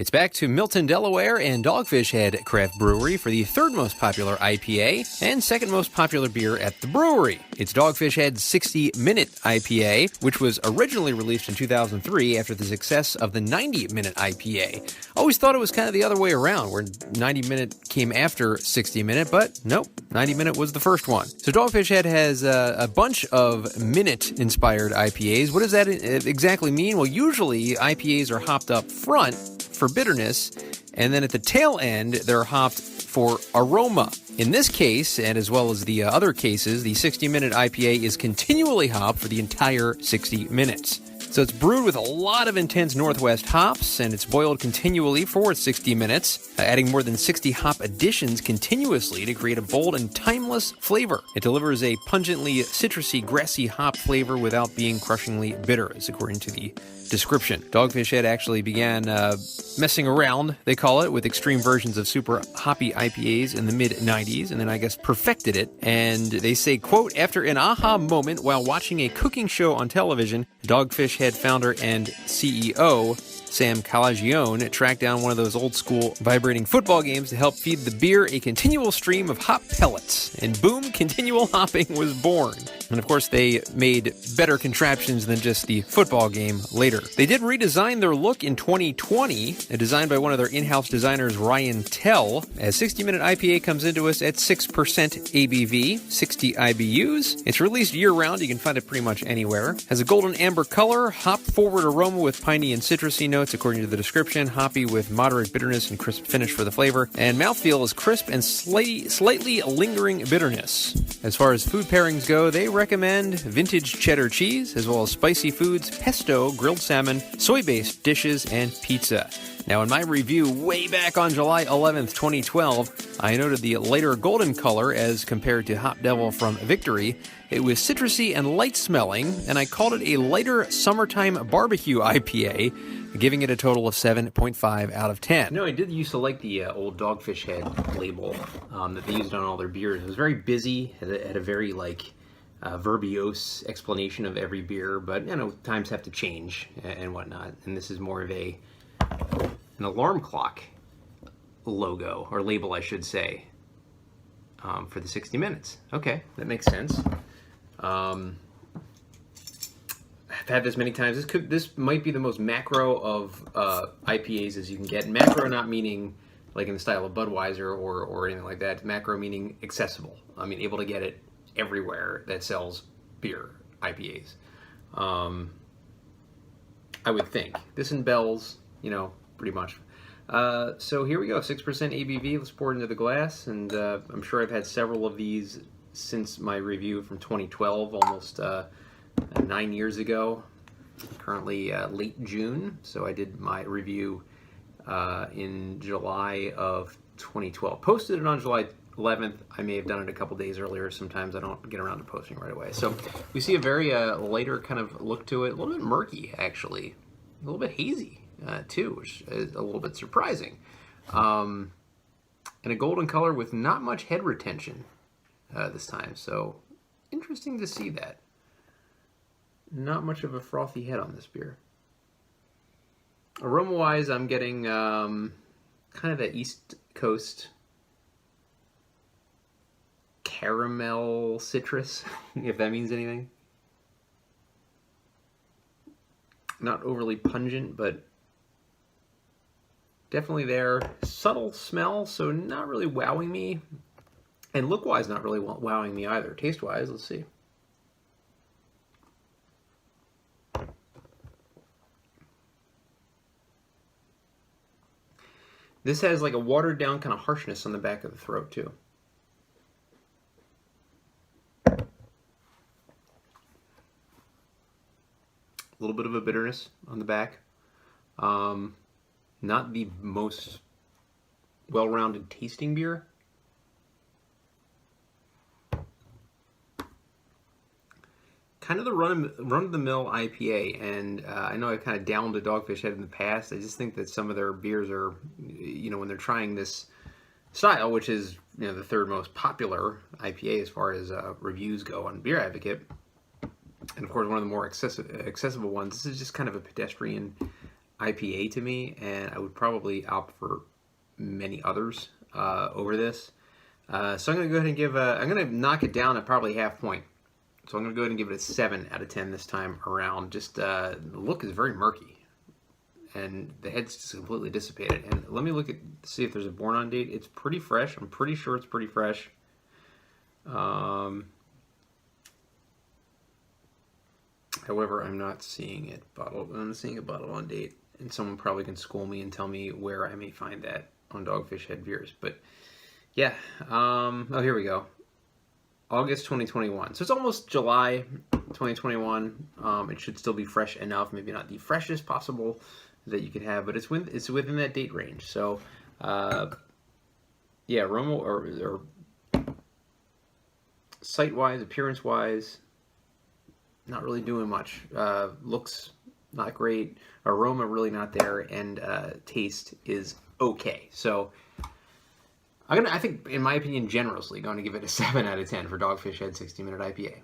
It's back to Milton, Delaware, and Dogfish Head Craft Brewery for the third most popular IPA and second most popular beer at the brewery. It's Dogfish Head's 60-minute IPA, which was originally released in 2003 after the success of the 90-minute IPA. Always thought it was kind of the other way around, where 90-minute came after 60-minute, but nope, 90-minute was the first one. So Dogfish Head has a bunch of minute-inspired IPAs. What does that exactly mean? Well, usually IPAs are hopped up front for bitterness, and then at the tail end, they're hopped for aroma. In this case, and as well as the other cases, the 60-minute IPA is continually hopped for the entire 60 minutes. So it's brewed with a lot of intense Northwest hops, and it's boiled continually for 60 minutes, adding more than 60 hop additions continuously to create a bold and timeless flavor. It delivers a pungently citrusy, grassy hop flavor without being crushingly bitter, as according to the description. Dogfish Head actually began messing around, they call it, with extreme versions of super hoppy IPAs in the mid-90s, and then I guess perfected it. And they say, quote, after an aha moment while watching a cooking show on television, Dogfish Head founder and CEO Sam Calagione tracked down one of those old-school vibrating football games to help feed the beer a continual stream of hop pellets. And boom, continual hopping was born. And of course, they made better contraptions than just the football game later. They did redesign their look in 2020, designed by one of their in-house designers, Ryan Tell. As 60-minute IPA comes into us at 6% ABV, 60 IBUs. It's released year-round. You can find it pretty much anywhere. Has a golden amber color, hop-forward aroma with piney and citrusy notes, according to the description. Hoppy with moderate bitterness and crisp finish for the flavor. And mouthfeel is crisp and slightly lingering bitterness. As far as food pairings go, they recommend vintage cheddar cheese, as well as spicy foods, pesto, grilled salmon, soy-based dishes, and pizza. Now, in my review way back on July 11th, 2012, I noted the lighter golden color as compared to Hop Devil from Victory. It was citrusy and light-smelling, and I called it a lighter summertime barbecue IPA, giving it a total of 7.5 out of 10. No, I did used to like the old Dogfish Head label that they used on all their beers. It was very busy, had a very, verbose explanation of every beer, but, times have to change and whatnot, and this is more of an alarm clock logo, or label, I should say, for the 60 minutes. Okay, that makes sense. I've had this many times. This might be the most macro of IPAs as you can get. Macro not meaning like in the style of Budweiser or anything like that. Macro meaning accessible. I mean, able to get it everywhere that sells beer, IPAs. I would think. This and Bell's, pretty much. So here we go, 6% ABV. Let's pour it into the glass, and I'm sure I've had several of these since my review from 2012, almost 9 years ago. Currently late June, so I did my review in July of 2012. Posted it on July 11th. I may have done it a couple days earlier. Sometimes I don't get around to posting right away. So we see a very lighter kind of look to it, a little bit murky, actually, a little bit hazy. Too, which is a little bit surprising. And a golden color with not much head retention this time, so interesting to see that. Not much of a frothy head on this beer. Aroma-wise, I'm getting kind of that East Coast caramel citrus, if that means anything. Not overly pungent, but definitely there. Subtle smell, so not really wowing me. And look-wise, not really wowing me either. Taste-wise, let's see. This has like a watered-down kind of harshness on the back of the throat, too. A little bit of a bitterness on the back. Not the most well-rounded tasting beer. Kind of the run-of-the-mill IPA, and I know I've kind of downed a Dogfish Head in the past. I just think that some of their beers are, when they're trying this style, which is, the third most popular IPA as far as reviews go on Beer Advocate, and of course one of the more accessible ones. This is just kind of a pedestrian IPA to me, and I would probably opt for many others over this. So I'm going to go ahead and I'm going to knock it down at probably half point. So I'm going to go ahead and give it a 7 out of 10 this time around. Just the look is very murky, and the head's just completely dissipated. And let me see if there's a born on date. It's pretty fresh. I'm pretty sure it's pretty fresh. However, I'm not seeing it bottled. I'm seeing a bottle on date, and someone probably can school me and tell me where I may find that on Dogfish Head beers. But yeah, oh, here we go. August 2021. So it's almost July 2021. It should still be fresh enough. Maybe not the freshest possible that you could have, but it's within that date range. So yeah, aroma or sight-wise, appearance-wise, not really doing much. Looks not great. Aroma really not there, and taste is okay. So I think, in my opinion, generously going to give it a 7 out of 10 for Dogfish Head 60-minute IPA.